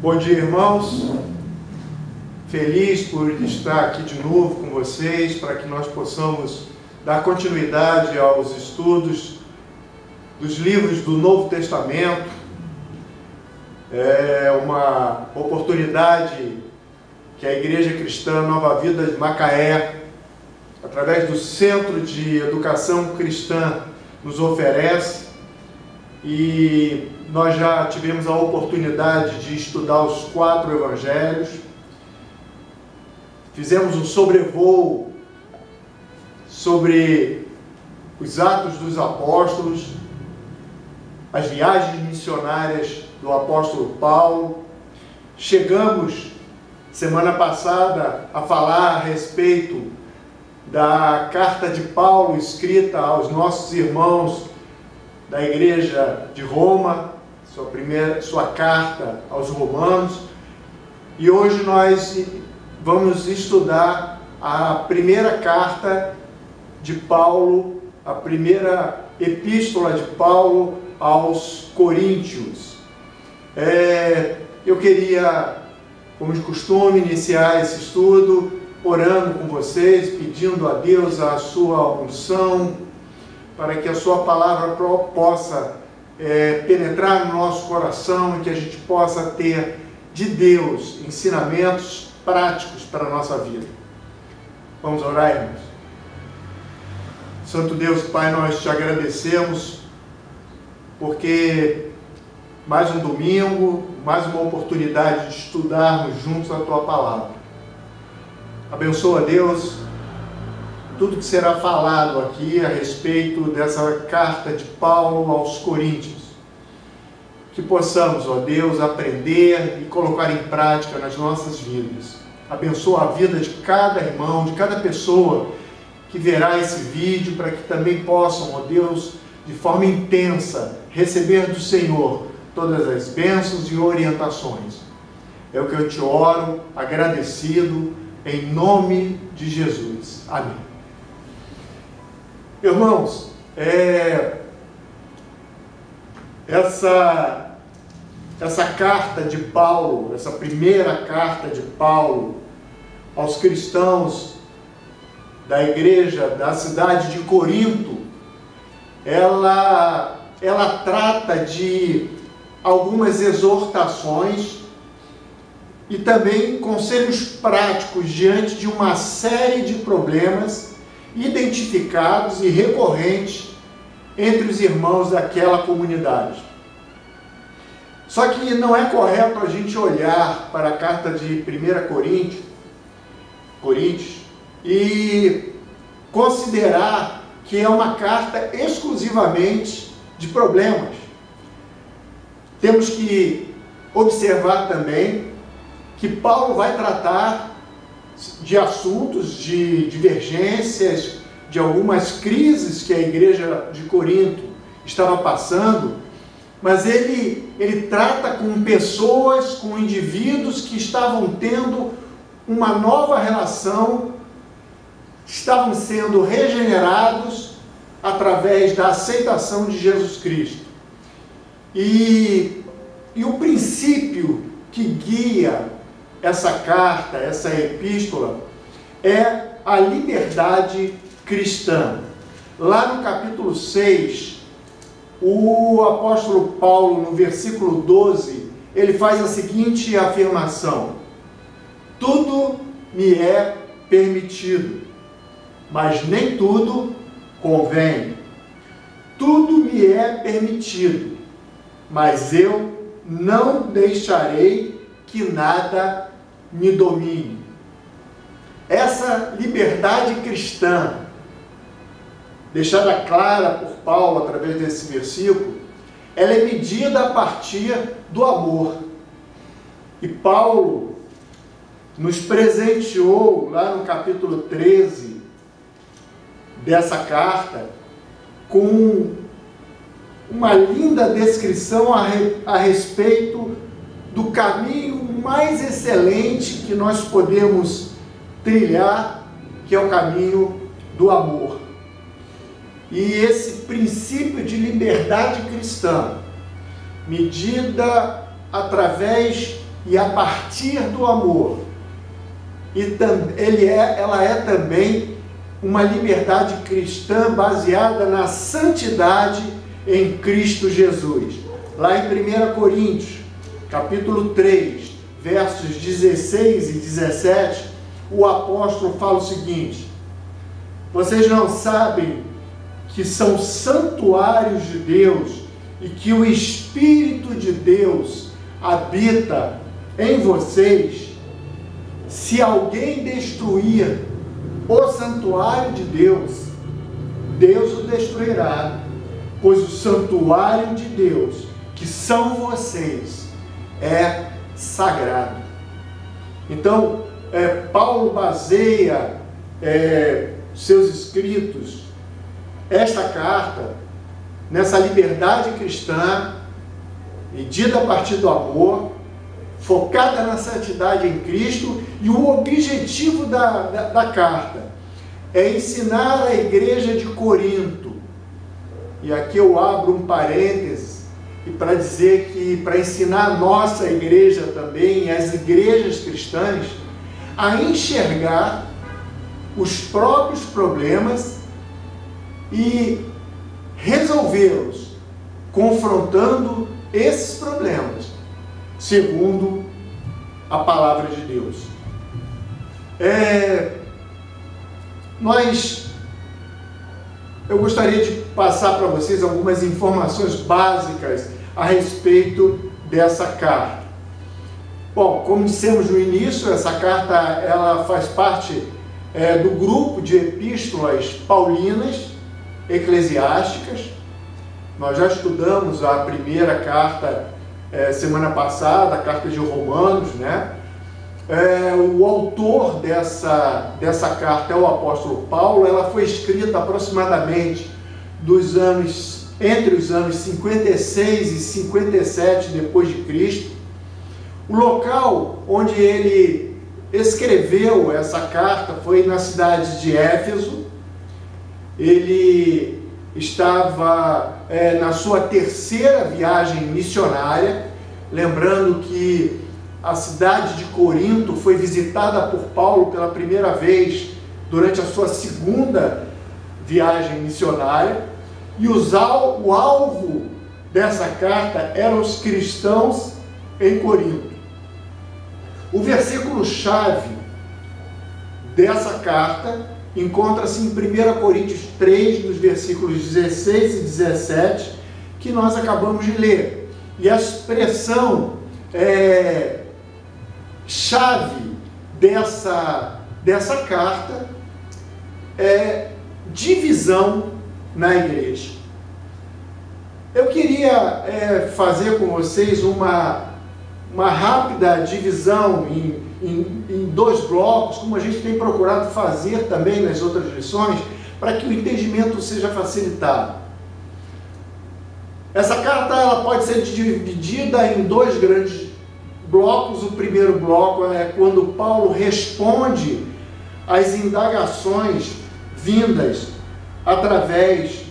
Bom dia, irmãos. Feliz por estar aqui de novo com vocês, para que nós possamos dar continuidade aos estudos dos livros do Novo Testamento. É uma oportunidade que a Igreja Cristã Nova Vida de Macaé, através do Centro de Educação Cristã, nos oferece. E nós já tivemos a oportunidade de estudar os 4 evangelhos. Fizemos um sobrevoo sobre os Atos dos Apóstolos, as viagens missionárias do apóstolo Paulo. Chegamos, semana passada, a falar a respeito da carta de Paulo escrita aos nossos irmãos da Igreja de Roma, sua carta aos Romanos. E hoje nós vamos estudar a primeira carta de Paulo, a primeira epístola de Paulo aos Coríntios. Eu queria, como de costume, iniciar esse estudo orando com vocês, pedindo a Deus a sua unção, para que a sua palavra possa penetrar no nosso coração e que a gente possa ter de Deus ensinamentos práticos para a nossa vida. Vamos orar, irmãos? Santo Deus, Pai, nós te agradecemos porque mais um domingo, mais uma oportunidade de estudarmos juntos a tua palavra. Abençoa, Deus, tudo que será falado aqui a respeito dessa carta de Paulo aos Coríntios. Que possamos, ó Deus, aprender e colocar em prática nas nossas vidas. Abençoa a vida de cada irmão, de cada pessoa que verá esse vídeo, para que também possam, ó Deus, de forma intensa, receber do Senhor todas as bênçãos e orientações. É o que eu te oro, agradecido, em nome de Jesus. Amém. Irmãos, essa carta de Paulo, essa primeira carta de Paulo aos cristãos da igreja da cidade de Corinto, ela trata de algumas exortações e também conselhos práticos diante de uma série de problemas identificados e recorrentes entre os irmãos daquela comunidade. Só que não é correto a gente olhar para a carta de 1 Coríntios e considerar que é uma carta exclusivamente de problemas. Temos que observar também que Paulo vai tratar de assuntos, de divergências, de algumas crises que a igreja de Corinto estava passando, mas ele trata com pessoas, com indivíduos que estavam tendo uma nova relação, estavam sendo regenerados através da aceitação de Jesus Cristo. E o princípio que guia essa carta, essa epístola, é a liberdade cristã. Lá no capítulo 6, o apóstolo Paulo, no versículo 12, ele faz a seguinte afirmação: tudo me é permitido, mas nem tudo convém. Tudo me é permitido, mas eu não deixarei que nada me domine. Essa liberdade cristã, deixada clara por Paulo através desse versículo, ela é medida a partir do amor. E Paulo nos presenteou, lá no capítulo 13 dessa carta, com uma linda descrição a respeito do caminho mais excelente que nós podemos trilhar, que é o caminho do amor. E esse princípio de liberdade cristã, medida através e a partir do amor. Ela é também uma liberdade cristã baseada na santidade em Cristo Jesus. Lá em 1 Coríntios, capítulo 3, versos 16 e 17, o apóstolo fala o seguinte: vocês não sabem que são santuários de Deus e que o Espírito de Deus habita em vocês? Se alguém destruir o santuário de Deus, Deus o destruirá, pois o santuário de Deus, que são vocês, é sagrado. Então, Paulo baseia seus escritos, esta carta, nessa liberdade cristã, medida a partir do amor, focada na santidade em Cristo, e o objetivo da carta é ensinar a igreja de Corinto, e aqui eu abro um parênteses, e para dizer que, para ensinar a nossa igreja também, as igrejas cristãs, a enxergar os próprios problemas e resolvê-los, confrontando esses problemas, segundo a palavra de Deus. Eu gostaria de passar para vocês algumas informações básicas a respeito dessa carta. Bom, como dissemos no início, essa carta ela faz parte do grupo de epístolas paulinas eclesiásticas. Nós já estudamos a primeira carta semana passada, a carta de Romanos, né? O autor dessa carta é o apóstolo Paulo. Ela foi escrita aproximadamente entre os anos 56 e 57 depois de Cristo. O local onde ele escreveu essa carta foi na cidade de Éfeso. Ele estava na sua terceira viagem missionária, lembrando que a cidade de Corinto foi visitada por Paulo pela primeira vez durante a sua segunda viagem missionária, e o alvo dessa carta eram os cristãos em Corinto. O versículo-chave dessa carta encontra-se em 1 Coríntios 3, nos versículos 16 e 17, que nós acabamos de ler. E a expressão chave dessa carta é divisão na igreja. Eu queria fazer com vocês uma rápida divisão em dois blocos, como a gente tem procurado fazer também nas outras lições, para que o entendimento seja facilitado. Essa carta ela pode ser dividida em dois grandes blocos. O primeiro bloco é quando Paulo responde às indagações vindas através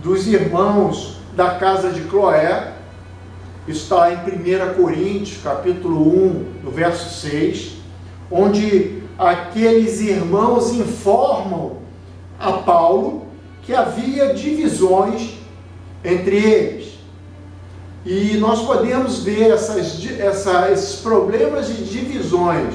dos irmãos da casa de Cloé. Isso está lá em 1 Coríntios, capítulo 1, no verso 6, onde aqueles irmãos informam a Paulo que havia divisões entre eles. E nós podemos ver esses problemas de divisões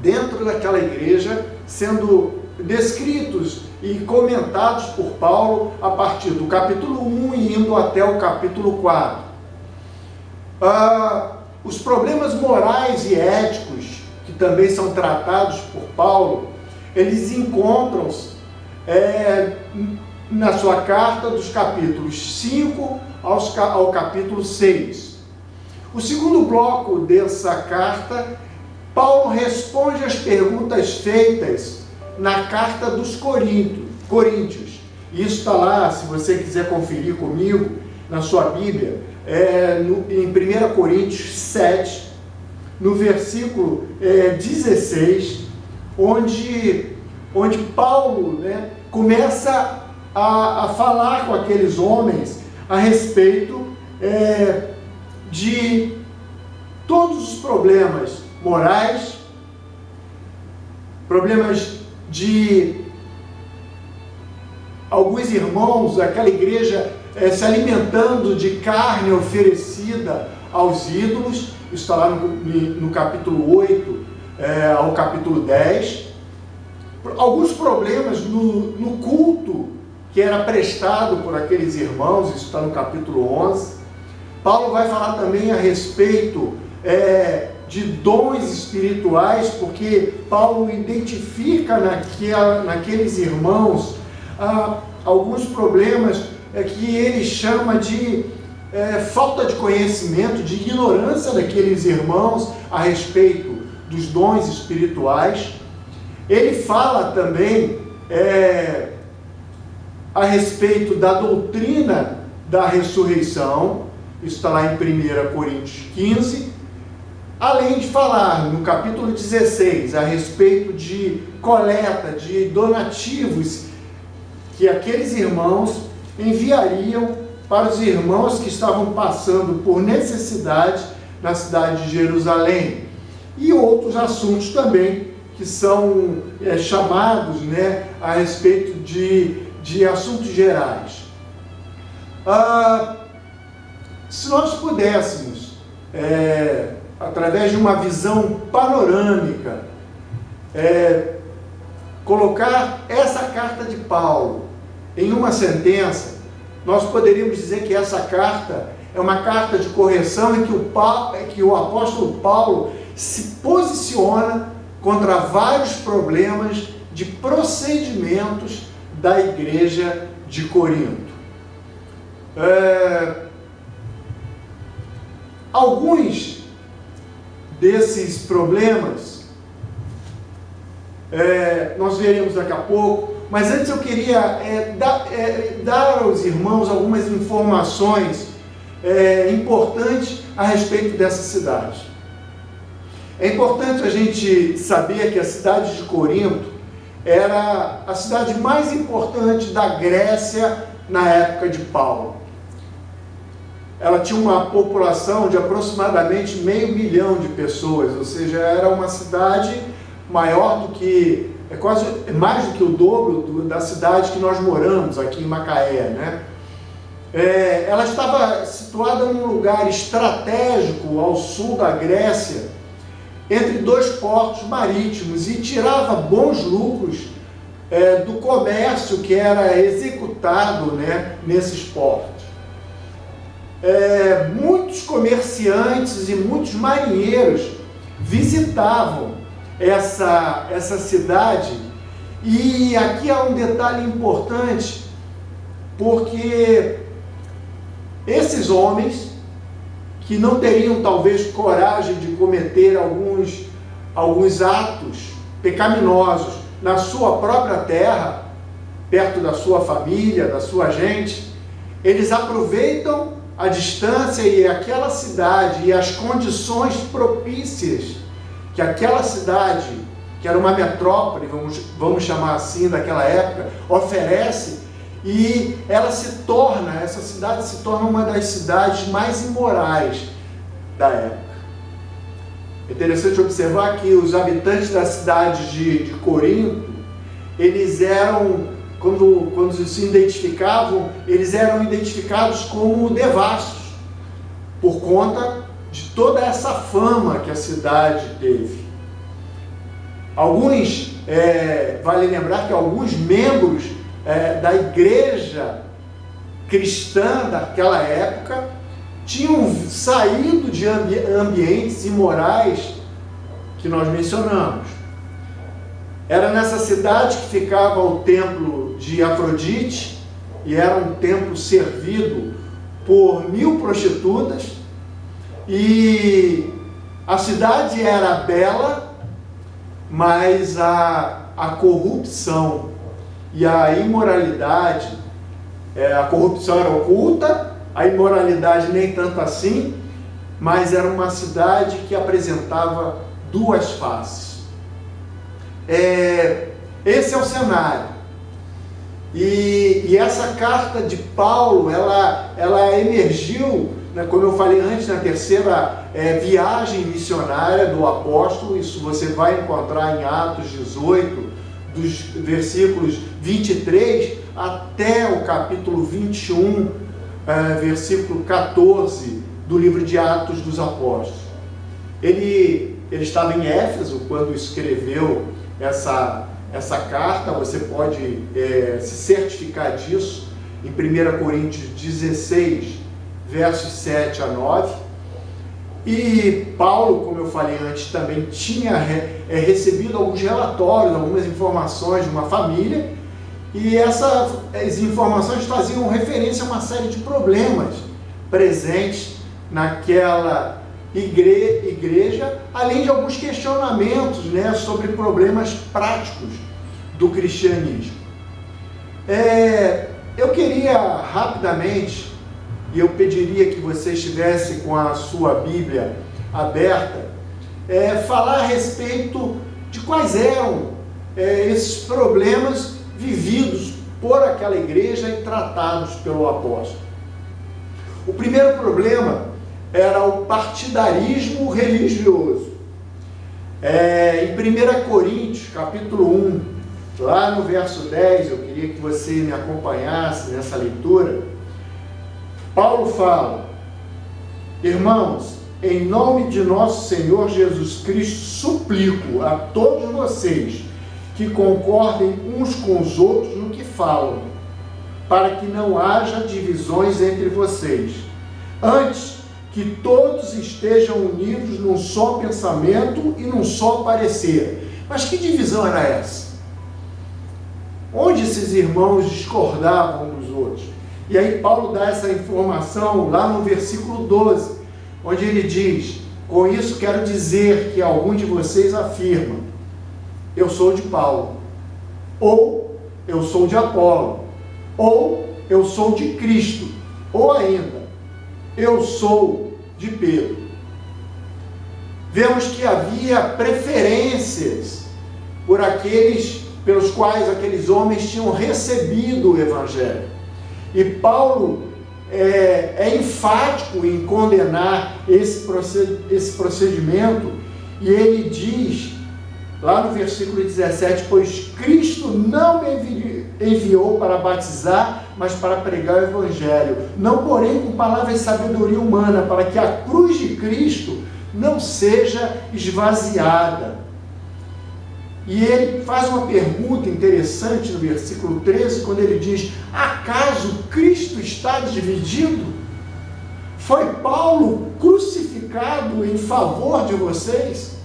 dentro daquela igreja sendo descritos e comentados por Paulo a partir do capítulo 1 e indo até o capítulo 4. Os problemas morais e éticos, que também são tratados por Paulo, eles encontram-se na sua carta dos capítulos 5 ao capítulo 6. O segundo bloco dessa carta, Paulo responde às perguntas feitas na carta dos Coríntios. Isso está lá, se você quiser conferir comigo, na sua Bíblia, em 1 Coríntios 7, no versículo 16, onde Paulo começa a falar com aqueles homens a respeito todos os problemas morais, problemas de alguns irmãos, aquela igreja se alimentando de carne oferecida aos ídolos. Isso está lá no capítulo 8 ao capítulo 10. Alguns problemas no culto que era prestado por aqueles irmãos. Isso está no capítulo 11. Paulo vai falar também a respeito de dons espirituais, porque Paulo identifica naqueles irmãos alguns problemas que ele chama de falta de conhecimento, de ignorância daqueles irmãos a respeito dos dons espirituais. Ele fala também a respeito da doutrina da ressurreição. Isso está lá em 1 Coríntios 15. Além de falar no capítulo 16 a respeito de coleta de donativos que aqueles irmãos enviariam para os irmãos que estavam passando por necessidade na cidade de Jerusalém. E outros assuntos também que são chamados a respeito de assuntos gerais. Se nós pudéssemos, através de uma visão panorâmica, colocar essa carta de Paulo em uma sentença, nós poderíamos dizer que essa carta é uma carta de correção em que o apóstolo Paulo se posiciona contra vários problemas de procedimentos da igreja de Corinto. Alguns desses problemas nós veremos daqui a pouco, mas antes eu queria dar aos irmãos algumas informações importantes a respeito dessa cidade. É importante a gente saber que a cidade de Corinto era a cidade mais importante da Grécia na época de Paulo. Ela tinha uma população de aproximadamente 500 mil de pessoas, ou seja, era uma cidade maior do que, quase mais do que o dobro da cidade que nós moramos aqui em Macaé, né? Ela estava situada num lugar estratégico ao sul da Grécia, entre dois portos marítimos, e tirava bons lucros do comércio que era executado, nesses portos. Muitos comerciantes e muitos marinheiros visitavam essa cidade. E aqui há um detalhe importante, porque esses homens que não teriam talvez coragem de cometer alguns atos pecaminosos na sua própria terra, perto da sua família, da sua gente, eles aproveitam a distância e aquela cidade e as condições propícias que aquela cidade, que era uma metrópole, vamos chamar assim, daquela época, oferece, e essa cidade se torna uma das cidades mais imorais da época. É interessante observar que os habitantes da cidade de Corinto, eles eram, quando se identificavam, eles eram identificados como devassos, por conta de toda essa fama que a cidade teve. Vale lembrar que alguns membros da igreja cristã daquela época tinham saído de ambientes imorais que nós mencionamos. Era nessa cidade que ficava o templo de Afrodite, e era um templo servido por 1000 prostitutas, e a cidade era bela, mas a corrupção e a imoralidade, a corrupção era oculta, a imoralidade nem tanto assim, mas era uma cidade que apresentava duas faces. Esse é o cenário. E essa carta de Paulo, ela emergiu como eu falei antes, na terceira viagem missionária do apóstolo. Isso você vai encontrar em Atos 18, dos versículos 23 até o capítulo 21, versículo 14 do livro de Atos dos Apóstolos. Ele estava em Éfeso quando escreveu essa carta. Você pode se certificar disso em 1 Coríntios 16, versos 7 a 9. E Paulo, como eu falei antes, também tinha recebido alguns relatórios, algumas informações de uma família, e essas informações faziam referência a uma série de problemas presentes naquela igreja, além de alguns questionamentos, sobre problemas práticos do cristianismo. Eu queria rapidamente, e eu pediria que você estivesse com a sua Bíblia aberta, falar a respeito de quais eram esses problemas vividos por aquela igreja e tratados pelo apóstolo. O primeiro problema era o partidarismo religioso. Em 1 Coríntios, capítulo 1, lá no verso 10, eu queria que você me acompanhasse nessa leitura. Paulo fala: irmãos, em nome de nosso Senhor Jesus Cristo, suplico a todos vocês que concordem uns com os outros no que falam, para que não haja divisões entre vocês. Antes, que todos estejam unidos num só pensamento e num só parecer. Mas que divisão era essa? Onde esses irmãos discordavam uns dos outros? E aí Paulo dá essa informação lá no versículo 12, onde ele diz: com isso quero dizer que algum de vocês afirma: eu sou de Paulo, ou eu sou de Apolo, ou eu sou de Cristo, ou ainda, eu sou de Pedro. Vemos que havia preferências por aqueles pelos quais aqueles homens tinham recebido o Evangelho. E Paulo é enfático em condenar esse procedimento, e ele diz, lá no versículo 17, pois Cristo não me enviou para batizar, mas para pregar o Evangelho, não porém com palavras de sabedoria humana, para que a cruz de Cristo não seja esvaziada. E ele faz uma pergunta interessante no versículo 13, quando ele diz: acaso Cristo está dividido? Foi Paulo crucificado em favor de vocês?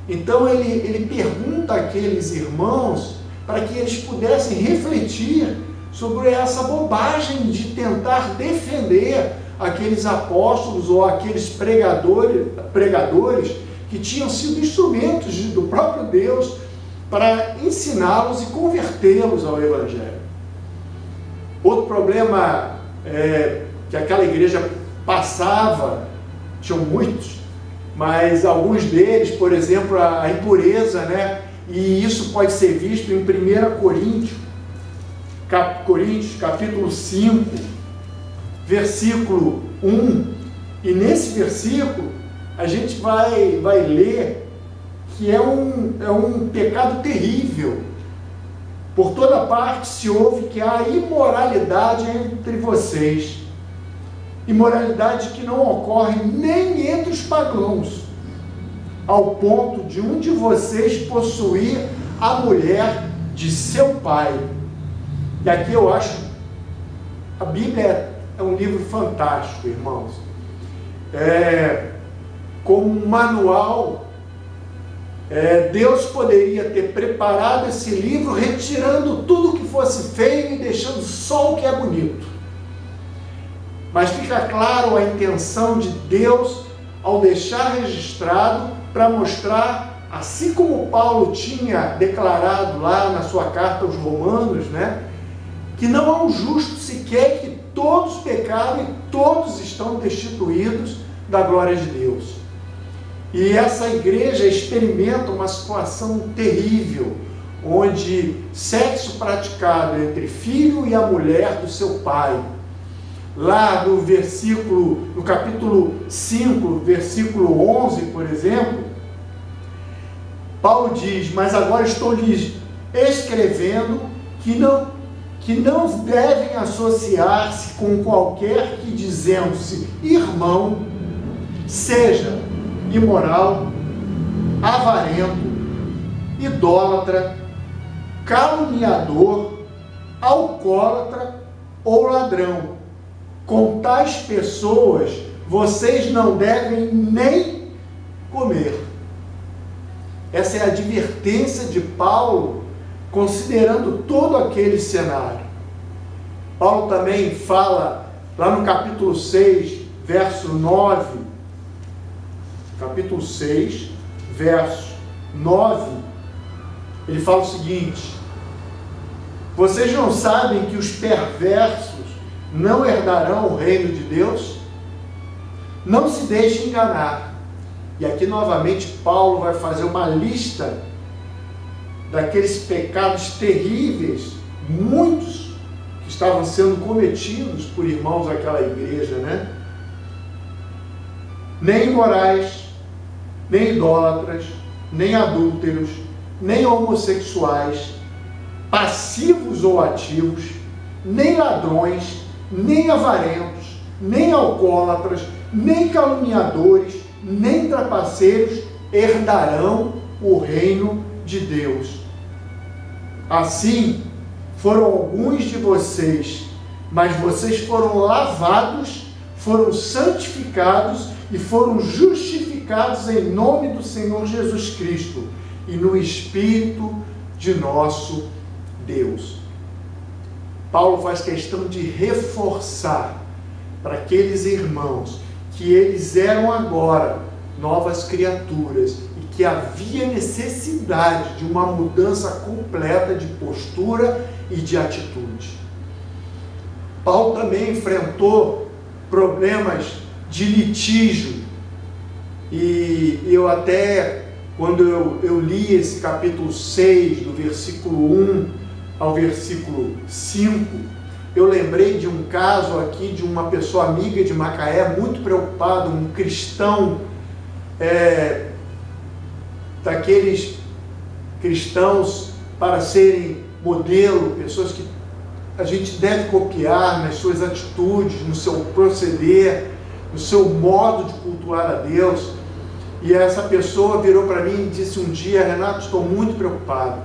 Então ele pergunta àqueles irmãos para que eles pudessem refletir sobre essa bobagem de tentar defender aqueles apóstolos ou aqueles pregadores que tinham sido instrumentos do próprio Deus para ensiná-los e convertê-los ao Evangelho. Outro problema que aquela igreja passava, tinham muitos, mas alguns deles, por exemplo, a impureza, e isso pode ser visto em 1 Coríntios, capítulo 5, versículo 1, e nesse versículo a gente vai ler que é um pecado terrível. Por toda parte se ouve que há imoralidade entre vocês, imoralidade que não ocorre nem entre os pagãos, ao ponto de um de vocês possuir a mulher de seu pai. E aqui eu acho, a Bíblia é um livro fantástico, irmãos. Como um manual, Deus poderia ter preparado esse livro retirando tudo que fosse feio e deixando só o que é bonito. Mas fica claro a intenção de Deus ao deixar registrado para mostrar, assim como Paulo tinha declarado lá na sua carta aos Romanos, que não há um justo sequer, que todos pecaram e todos estão destituídos da glória de Deus. E essa igreja experimenta uma situação terrível, onde sexo praticado entre filho e a mulher do seu pai, lá no capítulo 5, versículo 11, por exemplo, Paulo diz: mas agora estou lhes escrevendo que não devem associar-se com qualquer que, dizendo-se irmão, seja imoral, avarento, idólatra, caluniador, alcoólatra ou ladrão. Com tais pessoas vocês não devem nem comer. Essa é a advertência de Paulo, considerando todo aquele cenário. Paulo também fala, lá no capítulo 6, verso 9, capítulo 6, verso 9, ele fala o seguinte: vocês não sabem que os perversos não herdarão o reino de Deus? Não se deixe enganar. E aqui novamente Paulo vai fazer uma lista daqueles pecados terríveis, muitos, que estavam sendo cometidos por irmãos daquela igreja, né? Nem imorais, nem idólatras, nem adúlteros, nem homossexuais, passivos ou ativos, nem ladrões, nem avarentos, nem alcoólatras, nem caluniadores, nem trapaceiros herdarão o reino de Deus. Assim foram alguns de vocês, mas vocês foram lavados, foram santificados e foram justificados em nome do Senhor Jesus Cristo e no Espírito de nosso Deus. Paulo faz questão de reforçar para aqueles irmãos que eles eram agora novas criaturas e que havia necessidade de uma mudança completa de postura e de atitude. Paulo também enfrentou problemas de litígio, e eu até, quando eu li esse capítulo 6, do versículo 1 ao versículo 5, eu lembrei de um caso aqui de uma pessoa amiga de Macaé, muito preocupado, um cristão, daqueles cristãos para serem modelo, pessoas que a gente deve copiar nas suas atitudes, no seu proceder, no seu modo de cultuar a Deus. E essa pessoa virou para mim e disse um dia: Renato, estou muito preocupado.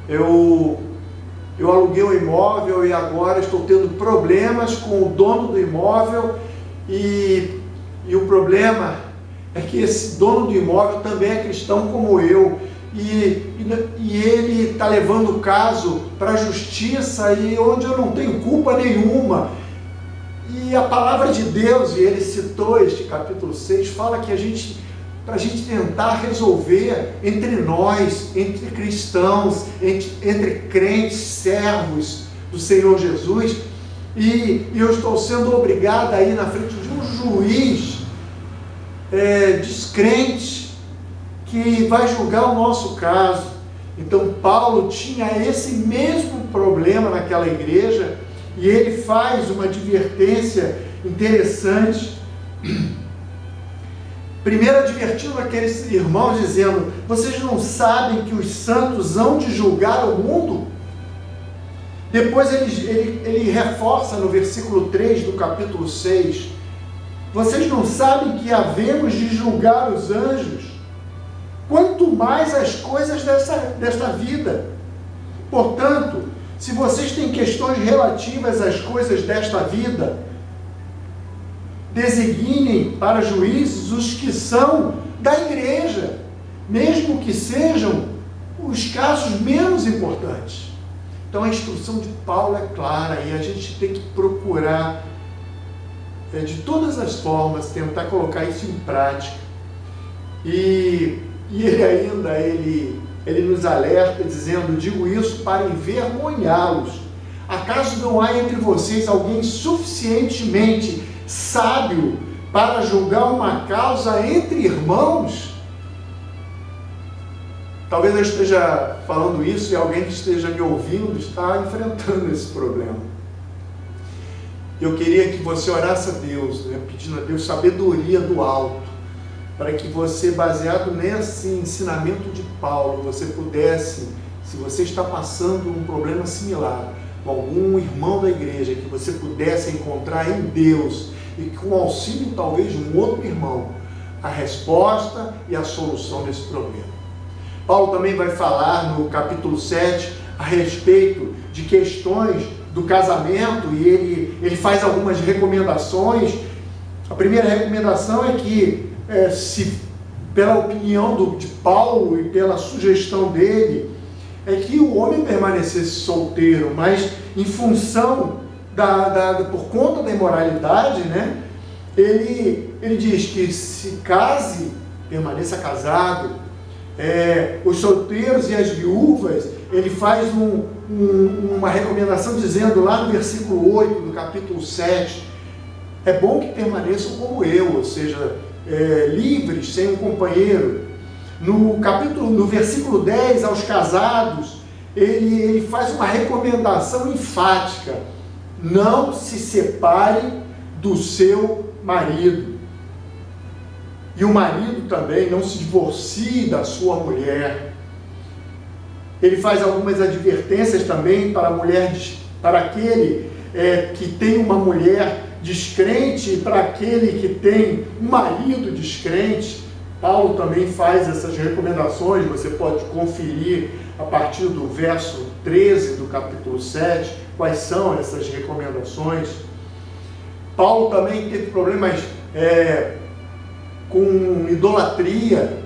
Eu aluguei um imóvel e agora estou tendo problemas com o dono do imóvel, e o problema é que esse dono do imóvel também é cristão como eu, e ele está levando o caso para a justiça, e onde eu não tenho culpa nenhuma. E a palavra de Deus, e ele citou este capítulo 6, fala que para a gente tentar resolver entre nós, entre cristãos, entre crentes, servos do Senhor Jesus, e eu estou sendo obrigado a ir na frente de um juiz descrente que vai julgar o nosso caso. Então Paulo tinha esse mesmo problema naquela igreja, e ele faz uma advertência interessante. Primeiro advertindo aqueles irmãos, dizendo: vocês não sabem que os santos hão de julgar o mundo? Depois ele reforça no versículo 3 do capítulo 6: vocês não sabem que havemos de julgar os anjos? Quanto mais as coisas desta vida. Portanto, se vocês têm questões relativas às coisas desta vida, designem para juízes os que são da igreja, mesmo que sejam os casos menos importantes. Então a instrução de Paulo é clara, e a gente tem que procurar, de todas as formas, tentar colocar isso em prática. E ele ainda, ele nos alerta dizendo: digo isso para envergonhá-los. Acaso não há entre vocês alguém suficientemente sábio para julgar uma causa entre irmãos? Talvez eu esteja falando isso e alguém que esteja me ouvindo está enfrentando esse problema. Eu queria que você orasse a Deus, né, pedindo a Deus sabedoria do alto, para que você, baseado nesse ensinamento de Paulo, você pudesse, se você está passando um problema similar com algum irmão da igreja, que você pudesse encontrar em Deus e com o auxílio talvez de um outro irmão, a resposta e a solução desse problema. Paulo também vai falar no capítulo 7 a respeito de questões do casamento, e ele faz algumas recomendações. A primeira recomendação é que, se pela opinião de Paulo e pela sugestão dele, é que o homem permanecesse solteiro, mas em função por conta da imoralidade, né, ele diz que se case, permaneça casado. Os solteiros e as viúvas, ele faz uma recomendação dizendo lá no versículo 8 do capítulo 7, é bom que permaneçam como eu, ou seja, livres, sem um companheiro. No versículo 10, aos casados, ele faz uma recomendação enfática: não se separe do seu marido. E o marido também não se divorcie da sua mulher. Ele faz algumas advertências também para a mulher, para aquele que tem uma mulher descrente e para aquele que tem um marido descrente. Paulo também faz essas recomendações, você pode conferir a partir do verso 13 do capítulo 7, quais são essas recomendações. Paulo também teve problemas com idolatria.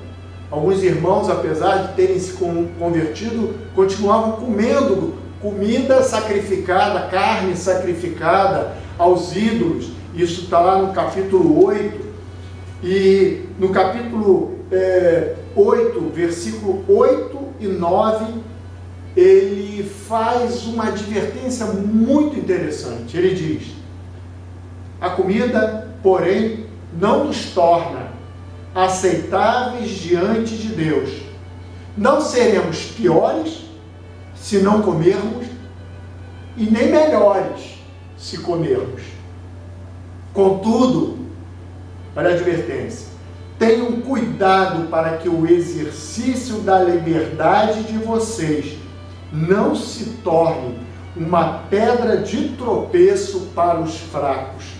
Alguns irmãos, apesar de terem se convertido, continuavam comendo comida sacrificada, carne sacrificada aos ídolos. Isso está lá no capítulo 8. E no capítulo 8, versículo 8 e 9, ele faz uma advertência muito interessante. Ele diz: a comida, porém, não nos torna aceitáveis diante de Deus. Não seremos piores se não comermos, e nem melhores se comermos. Contudo, olha a advertência: tenham cuidado para que o exercício da liberdade de vocês não se torne uma pedra de tropeço para os fracos.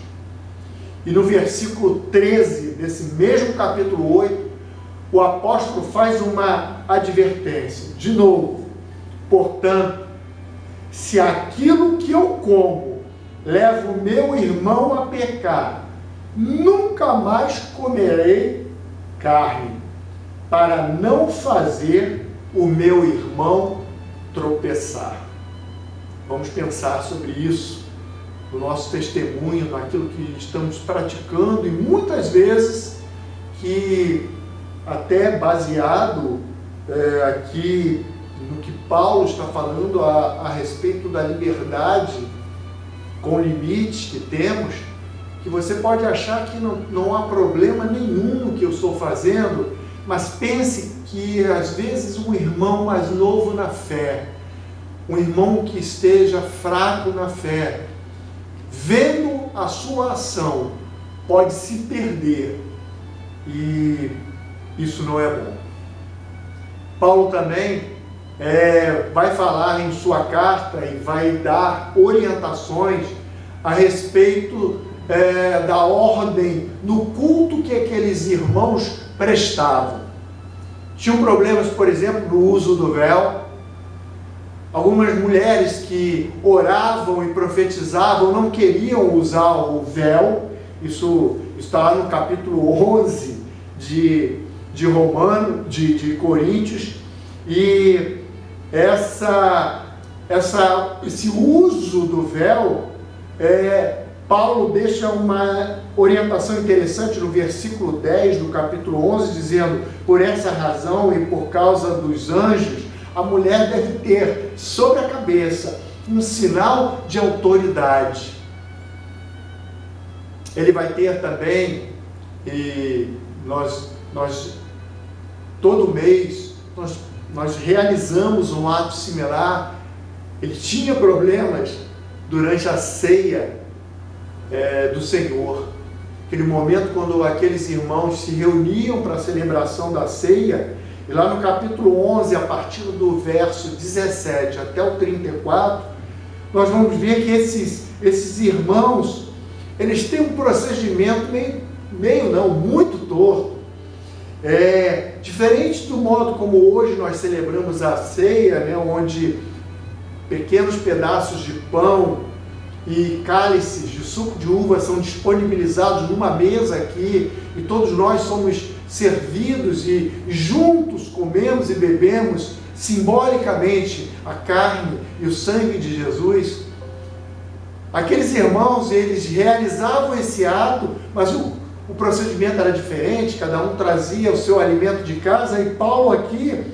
E no versículo 13 desse mesmo capítulo 8, o apóstolo faz uma advertência. De novo: portanto, se aquilo que eu como leva o meu irmão a pecar, nunca mais comerei carne, para não fazer o meu irmão tropeçar. Vamos pensar sobre isso, no nosso testemunho, naquilo que estamos praticando, e muitas vezes que, até baseado aqui no que Paulo está falando a respeito da liberdade com limites que temos, que você pode achar que não há problema nenhum no que eu estou fazendo, mas pense que às vezes um irmão mais novo na fé, um irmão que esteja fraco na fé, vendo a sua ação, pode se perder, e isso não é bom. Paulo também vai falar em sua carta e vai dar orientações a respeito da ordem no culto que aqueles irmãos prestavam. Tinham problemas, por exemplo, no uso do véu. Algumas mulheres que oravam e profetizavam não queriam usar o véu. Isso está lá no capítulo 11 de Coríntios. E esse uso do véu, Paulo deixa uma orientação interessante no versículo 10 do capítulo 11, dizendo: por essa razão e por causa dos anjos, a mulher deve ter sobre a cabeça um sinal de autoridade. Ele vai ter também, e nós todo mês, nós realizamos um ato similar. Ele tinha problemas durante a ceia do Senhor. Aquele momento quando aqueles irmãos se reuniam para a celebração da ceia, e lá no capítulo 11, a partir do verso 17 até o 34, nós vamos ver que esses irmãos, eles têm um procedimento muito torto. Diferente do modo como hoje nós celebramos a ceia, né, onde pequenos pedaços de pão e cálices de suco de uva são disponibilizados numa mesa aqui, e todos nós somos servidos e juntos comemos e bebemos simbolicamente a carne e o sangue de Jesus. Aqueles irmãos, eles realizavam esse ato, mas o procedimento era diferente, cada um trazia o seu alimento de casa, e Paulo aqui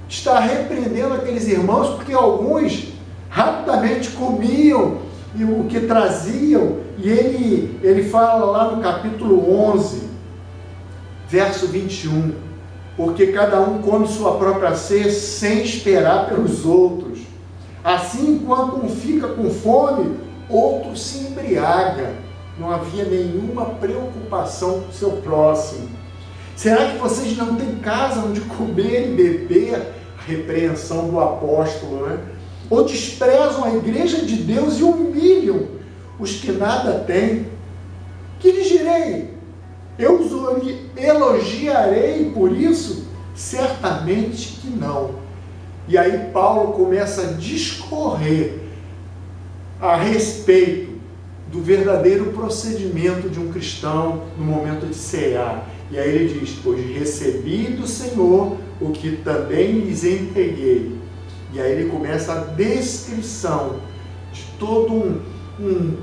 está repreendendo aqueles irmãos, porque alguns rapidamente comiam o que traziam, e ele fala lá no capítulo 11, verso 21, porque cada um come sua própria ceia sem esperar pelos outros. Assim, enquanto um fica com fome, outro se embriaga. Não havia nenhuma preocupação com o seu próximo. Será que vocês não têm casa onde comer e beber? A repreensão do apóstolo, né? Ou desprezam a igreja de Deus e humilham os que nada têm? Que lhes direi? Eu os elogiarei por isso? Certamente que não. E aí Paulo começa a discorrer a respeito do verdadeiro procedimento de um cristão no momento de cear. E aí ele diz: pois recebi do Senhor o que também lhes entreguei. E aí ele começa a descrição de todo um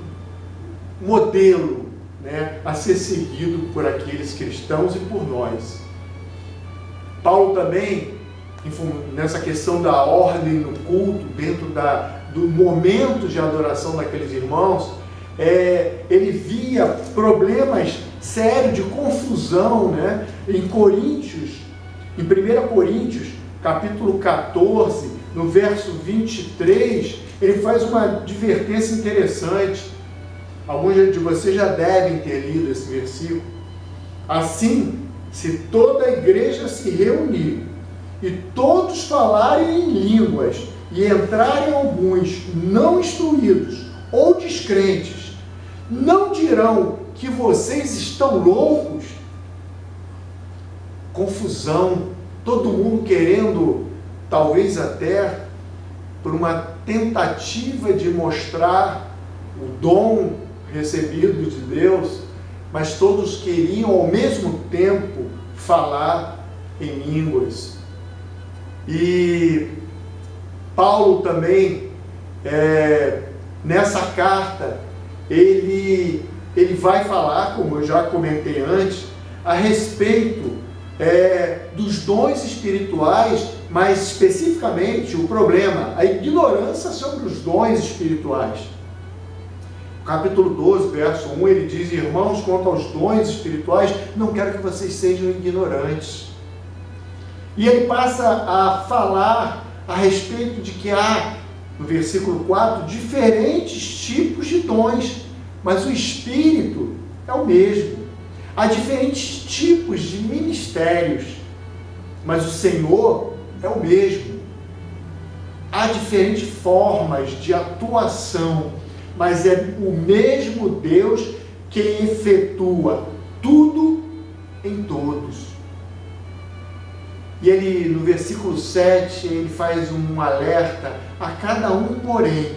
modelo, né, a ser seguido por aqueles cristãos e por nós. Paulo também, nessa questão da ordem no culto, dentro do momento de adoração daqueles irmãos, ele via problemas sérios de confusão, né? Em Coríntios, em 1 Coríntios, capítulo 14, no verso 23, ele faz uma advertência interessante. Alguns de vocês já devem ter lido esse versículo. Assim, se toda a igreja se reunir e todos falarem em línguas e entrarem alguns não instruídos ou descrentes, não dirão que vocês estão loucos? Confusão, todo mundo querendo, talvez até por uma tentativa de mostrar o dom recebido de Deus, mas todos queriam ao mesmo tempo falar em línguas. E Paulo também, nessa carta, ele vai falar, como eu já comentei antes, a respeito dos dons espirituais, mas especificamente o problema, a ignorância sobre os dons espirituais. Capítulo 12, verso 1, ele diz: irmãos, quanto aos dons espirituais, não quero que vocês sejam ignorantes. E ele passa a falar a respeito de que há, no versículo 4, diferentes tipos de dons, mas o Espírito é o mesmo. Há diferentes tipos de ministérios, mas o Senhor é o mesmo. Há diferentes formas de atuação, mas é o mesmo Deus quem efetua tudo em todos. E ele, no versículo 7, ele faz um alerta: a cada um, porém,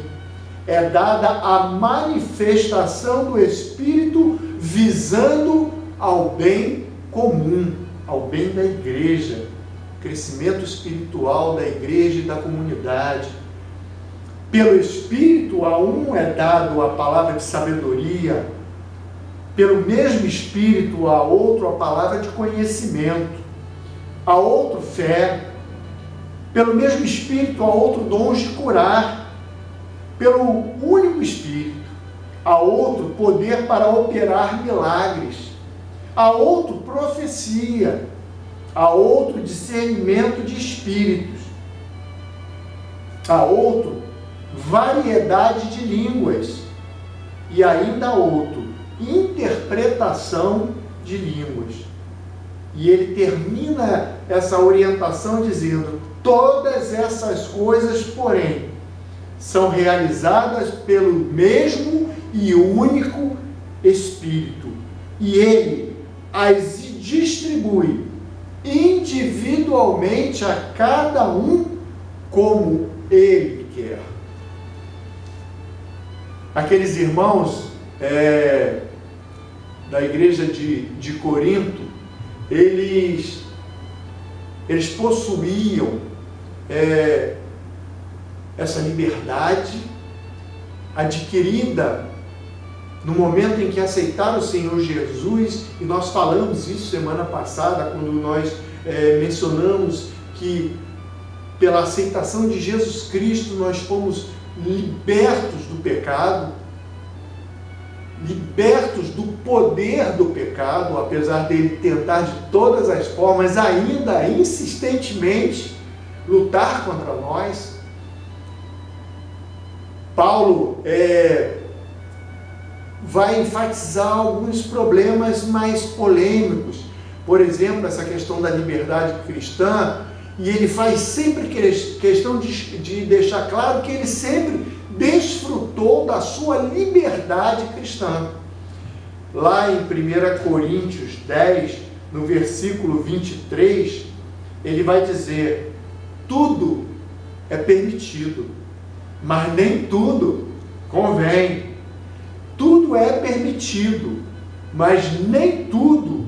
é dada a manifestação do Espírito visando ao bem comum, ao bem da igreja, crescimento espiritual da igreja e da comunidade. Pelo Espírito, a um é dado a palavra de sabedoria, pelo mesmo Espírito, a outro a palavra de conhecimento, a outro fé, pelo mesmo Espírito, a outro dons de curar, pelo único Espírito, a outro poder para operar milagres, a outro profecia, a outro discernimento de espíritos, a outro variedade de línguas, e ainda outro, interpretação de línguas. E ele termina essa orientação dizendo: todas essas coisas, porém, são realizadas pelo mesmo e único Espírito, e ele as distribui individualmente a cada um como ele quer. Aqueles irmãos da igreja de Corinto, eles possuíam essa liberdade adquirida no momento em que aceitaram o Senhor Jesus, e nós falamos isso semana passada, quando nós mencionamos que pela aceitação de Jesus Cristo nós fomos libertos do pecado, libertos do poder do pecado, apesar dele tentar de todas as formas, ainda insistentemente, lutar contra nós. Paulo vai enfatizar alguns problemas mais polêmicos, por exemplo, essa questão da liberdade cristã, e ele faz sempre questão de deixar claro que ele sempre desfrutou da sua liberdade cristã. Lá em 1 Coríntios 10, no versículo 23, ele vai dizer: tudo é permitido, mas nem tudo convém. Tudo é permitido, mas nem tudo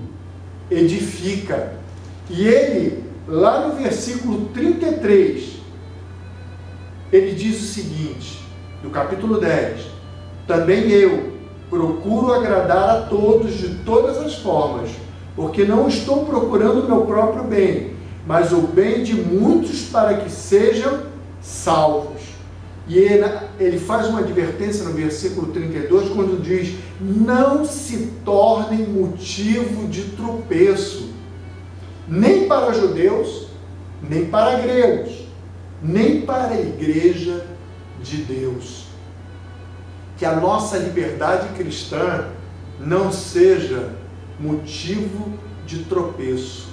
edifica. E ele, lá no versículo 33, ele diz o seguinte, do capítulo 10: também eu procuro agradar a todos de todas as formas, porque não estou procurando o meu próprio bem, mas o bem de muitos para que sejam salvos. E ele faz uma advertência no versículo 32, quando diz: não se tornem motivo de tropeço, nem para judeus, nem para gregos, nem para a igreja de Deus. Que a nossa liberdade cristã não seja motivo de tropeço.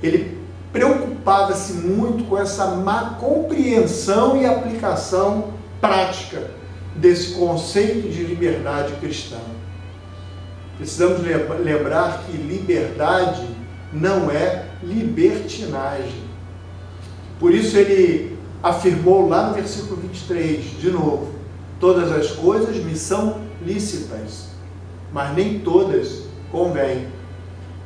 Ele preocupava-se muito com essa má compreensão e aplicação prática desse conceito de liberdade cristã. Precisamos lembrar que liberdade não é libertinagem. Por isso ele afirmou lá no versículo 23, de novo: todas as coisas me são lícitas, mas nem todas convêm.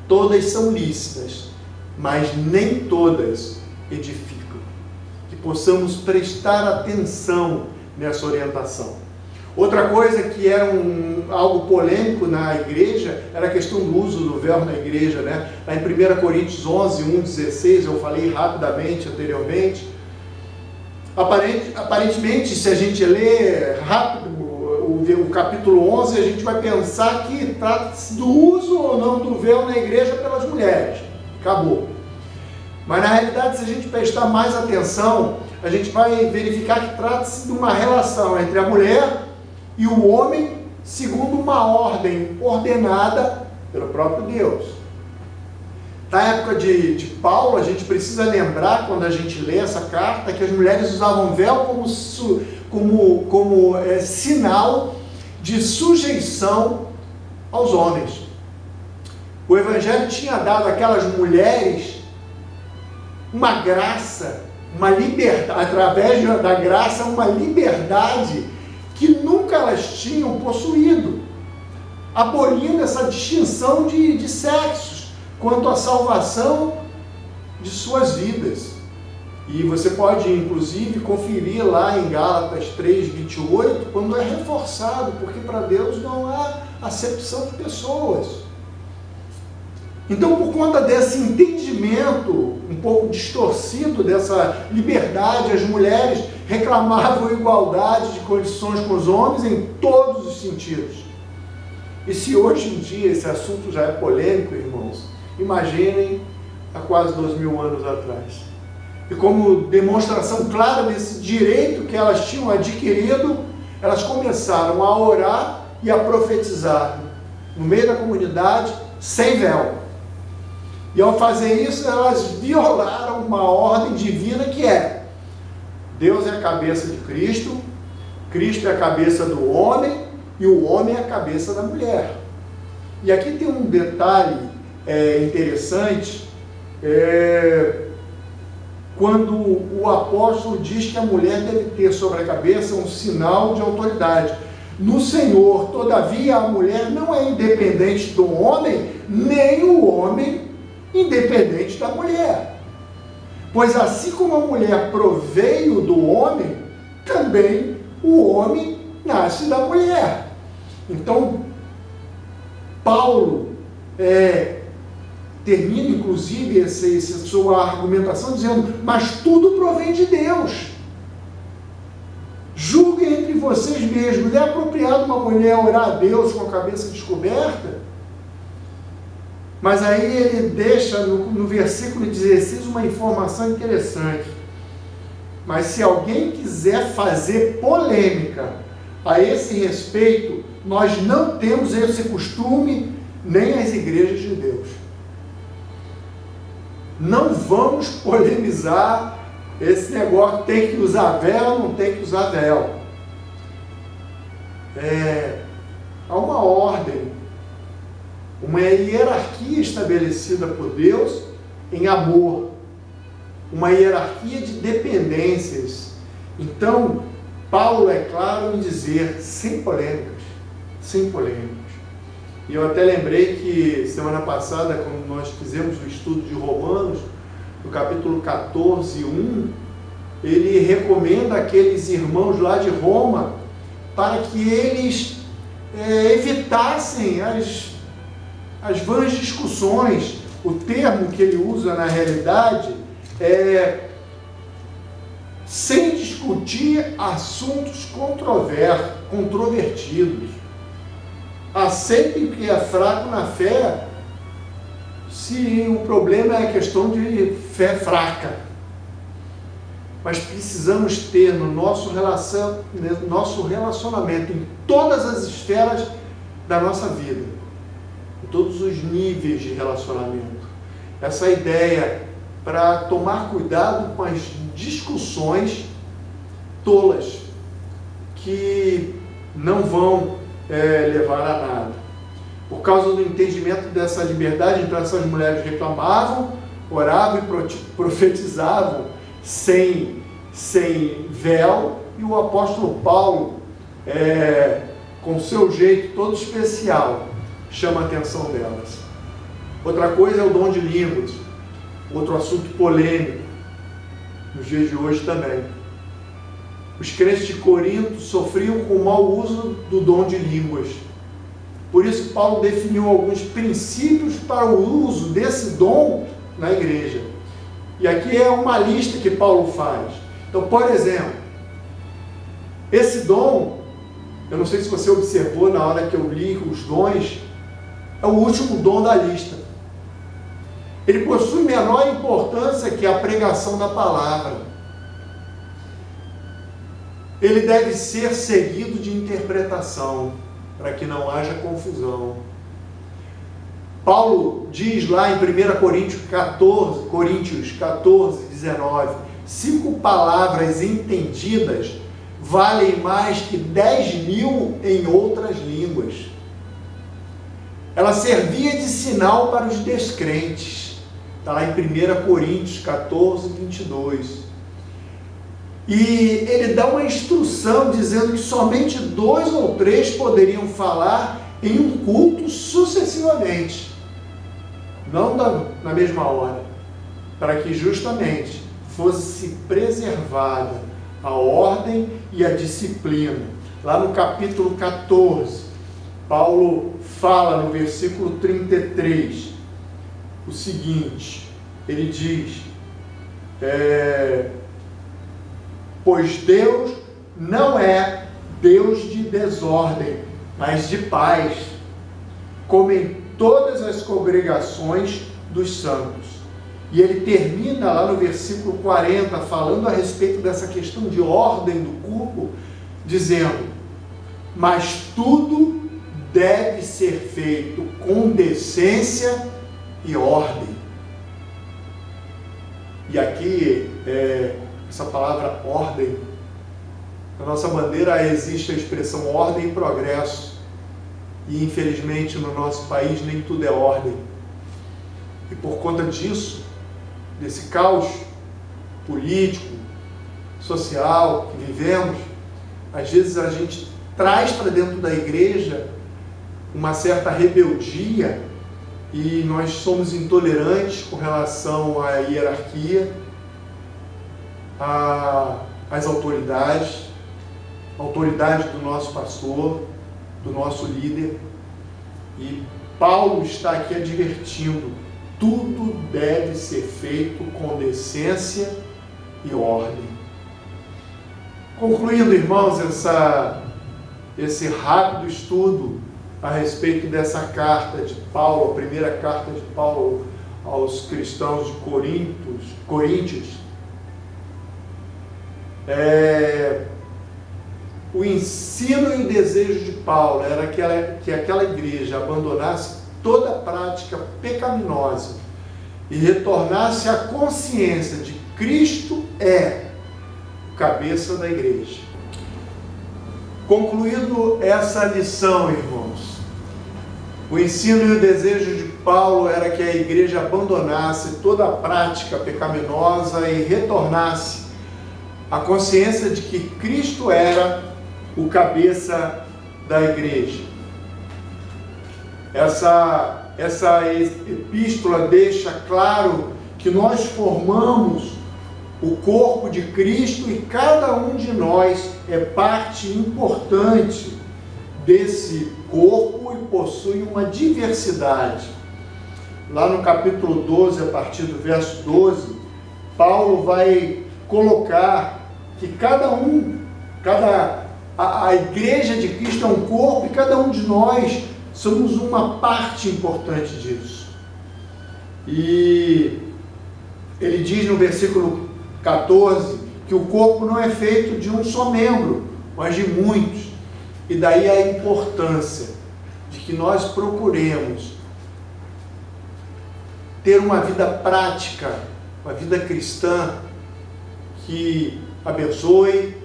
Todas são lícitas, mas nem todas edificam. Que possamos prestar atenção nessa orientação. Outra coisa que era algo polêmico na igreja era a questão do uso do véu na igreja, né? Lá em 1 Coríntios 11, 1-16, eu falei rapidamente anteriormente. Aparentemente, se a gente lê rápido o capítulo 11, a gente vai pensar que trata-se do uso ou não do véu na igreja pelas mulheres. Acabou. Mas na realidade, se a gente prestar mais atenção, a gente vai verificar que trata-se de uma relação entre a mulher e o homem segundo uma ordem ordenada pelo próprio Deus. Na época de Paulo, a gente precisa lembrar, quando a gente lê essa carta, que as mulheres usavam véu como sinal de sujeição aos homens. O Evangelho tinha dado àquelas mulheres uma graça, uma liberdade, através da graça, uma liberdade que nunca elas tinham possuído, abolindo essa distinção de sexos quanto à salvação de suas vidas. E você pode, inclusive, conferir lá em Gálatas 3:28, quando é reforçado, porque para Deus não há acepção de pessoas. Então, por conta desse entendimento um pouco distorcido dessa liberdade, as mulheres reclamavam igualdade de condições com os homens em todos os sentidos. E se hoje em dia esse assunto já é polêmico, irmãos, imaginem há quase 2000 anos atrás. E como demonstração clara desse direito que elas tinham adquirido, elas começaram a orar e a profetizar no meio da comunidade, sem véu. E ao fazer isso, elas violaram uma ordem divina que é: Deus é a cabeça de Cristo, Cristo é a cabeça do homem e o homem é a cabeça da mulher. E aqui tem um detalhe interessante, quando o apóstolo diz que a mulher deve ter sobre a cabeça um sinal de autoridade. No Senhor, todavia, a mulher não é independente do homem, nem o homem independente da mulher. Pois assim como a mulher proveio do homem, também o homem nasce da mulher. Então, Paulo termina inclusive essa sua argumentação dizendo: mas tudo provém de Deus. Julguem entre vocês mesmos, é apropriado uma mulher orar a Deus com a cabeça descoberta? Mas aí ele deixa no versículo 16 uma informação interessante. Mas se alguém quiser fazer polêmica a esse respeito, nós não temos esse costume nem as igrejas de Deus. Não vamos polemizar esse negócio, tem que usar véu, não tem que usar véu. Há uma ordem, uma hierarquia estabelecida por Deus em amor, uma hierarquia de dependências. Então, Paulo é claro em dizer, sem polêmicas, sem polêmicas. E eu até lembrei que semana passada, quando nós fizemos o estudo de Romanos, no capítulo 14, 1, ele recomenda aqueles irmãos lá de Roma para que eles evitassem as vãs discussões. O termo que ele usa na realidade é sem discutir assuntos controvertidos. Aceitem que é fraco na fé, se o problema é a questão de fé fraca. Mas precisamos ter no nosso relacionamento, em todas as esferas da nossa vida, em todos os níveis de relacionamento, essa ideia para tomar cuidado com as discussões tolas, que não vão levar a nada. Por causa do entendimento dessa liberdade, então essas mulheres reclamavam, oravam e profetizavam sem véu, e o apóstolo Paulo, com seu jeito todo especial, chama a atenção delas. Outra coisa é o dom de línguas, outro assunto polêmico, nos dias de hoje também. Os crentes de Corinto sofriam com o mau uso do dom de línguas. Por isso, Paulo definiu alguns princípios para o uso desse dom na igreja. E aqui é uma lista que Paulo faz. Então, por exemplo, esse dom, eu não sei se você observou na hora que eu li os dons, é o último dom da lista. Ele possui menor importância que a pregação da palavra. Ele deve ser seguido de interpretação, para que não haja confusão. Paulo diz lá em 1 Coríntios 14, 19, 5 palavras entendidas valem mais que 10.000 em outras línguas. Ela servia de sinal para os descrentes. Está lá em 1 Coríntios 14, 22. E ele dá uma instrução dizendo que somente 2 ou 3 poderiam falar em um culto sucessivamente, não na mesma hora, para que justamente fosse preservada a ordem e a disciplina. Lá no capítulo 14, Paulo fala no versículo 33 o seguinte, ele diz: pois Deus não é Deus de desordem, mas de paz, como em todas as congregações dos santos. E ele termina lá no versículo 40, falando a respeito dessa questão de ordem do culto, dizendo: mas tudo deve ser feito com decência e ordem. E aqui, essa palavra ordem, na nossa bandeira existe a expressão ordem e progresso. E infelizmente no nosso país nem tudo é ordem. E por conta disso, desse caos político, social que vivemos, às vezes a gente traz para dentro da igreja uma certa rebeldia e nós somos intolerantes com relação à hierarquia, às autoridades, autoridade do nosso pastor, do nosso líder. E Paulo está aqui advertindo: tudo deve ser feito com decência e ordem. Concluindo, irmãos, esse rápido estudo a respeito dessa carta de Paulo, a primeira carta de Paulo aos cristãos de Coríntios, o ensino e o desejo de Paulo era que aquela igreja abandonasse toda a prática pecaminosa e retornasse à consciência de que Cristo é o cabeça da igreja. Concluído essa lição, irmãos, o ensino e o desejo de Paulo era que a igreja abandonasse toda a prática pecaminosa e retornasse à consciência de que Cristo era o cabeça da igreja. Essa epístola deixa claro que nós formamos o corpo de Cristo e cada um de nós é parte importante desse corpo e possui uma diversidade. Lá no capítulo 12, a partir do verso 12, Paulo vai colocar que a igreja de Cristo é um corpo e cada um de nós somos uma parte importante disso. E ele diz no versículo 14 que o corpo não é feito de um só membro, mas de muitos. E daí a importância de que nós procuremos ter uma vida prática, uma vida cristã que abençoe,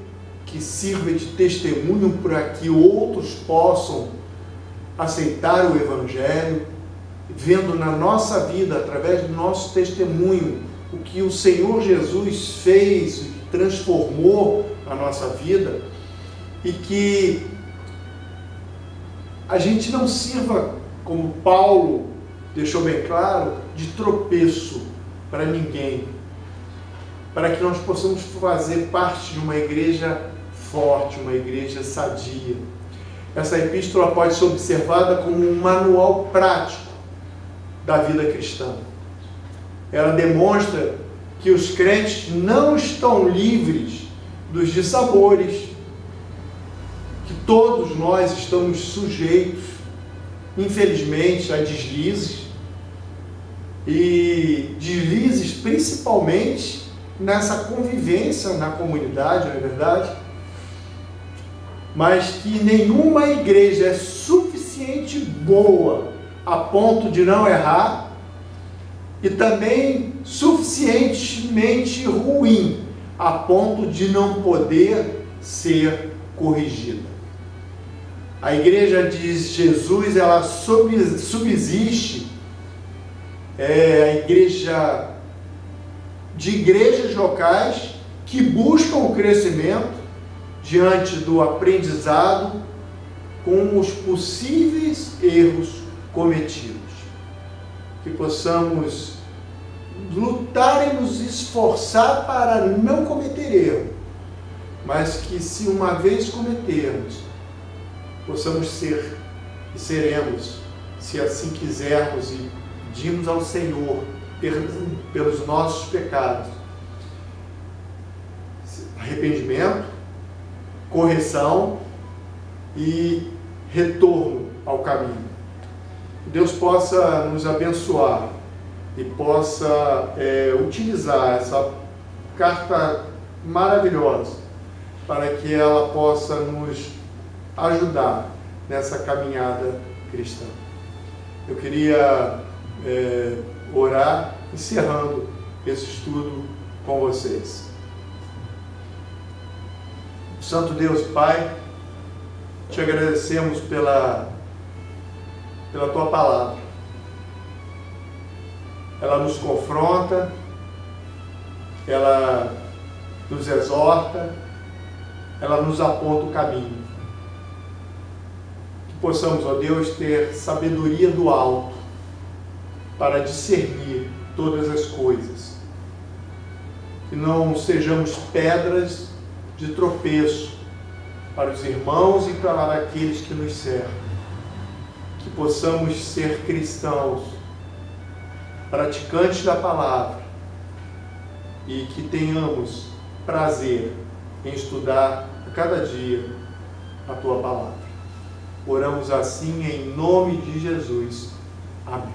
que sirva de testemunho para que outros possam aceitar o Evangelho, vendo na nossa vida, através do nosso testemunho, o que o Senhor Jesus fez e transformou a nossa vida, e que a gente não sirva, como Paulo deixou bem claro, de tropeço para ninguém, para que nós possamos fazer parte de uma igreja forte, uma igreja sadia. Essa epístola pode ser observada como um manual prático da vida cristã. Ela demonstra que os crentes não estão livres dos dissabores, que todos nós estamos sujeitos, infelizmente, a deslizes, e deslizes principalmente nessa convivência na comunidade, não é verdade? Mas que nenhuma igreja é suficientemente boa a ponto de não errar, e também suficientemente ruim a ponto de não poder ser corrigida. A igreja de Jesus, ela subsiste, a igreja de igrejas locais que buscam o crescimento diante do aprendizado com os possíveis erros cometidos. Que possamos lutar e nos esforçar para não cometer erro, mas que, se uma vez cometermos, possamos ser e seremos, se assim quisermos, e pedimos ao Senhor perdão pelos nossos pecados, arrependimento, correção e retorno ao caminho. Que Deus possa nos abençoar e possa utilizar essa carta maravilhosa para que ela possa nos ajudar nessa caminhada cristã. Eu queria orar, encerrando esse estudo com vocês. Santo Deus, Pai, te agradecemos pela Tua palavra. Ela nos confronta, ela nos exorta, ela nos aponta o caminho. Que possamos, ó Deus, ter sabedoria do alto para discernir todas as coisas. Que não sejamos pedras de tropeço para os irmãos e para aqueles que nos cercam. Que possamos ser cristãos, praticantes da palavra, e que tenhamos prazer em estudar a cada dia a Tua palavra. Oramos assim em nome de Jesus. Amém.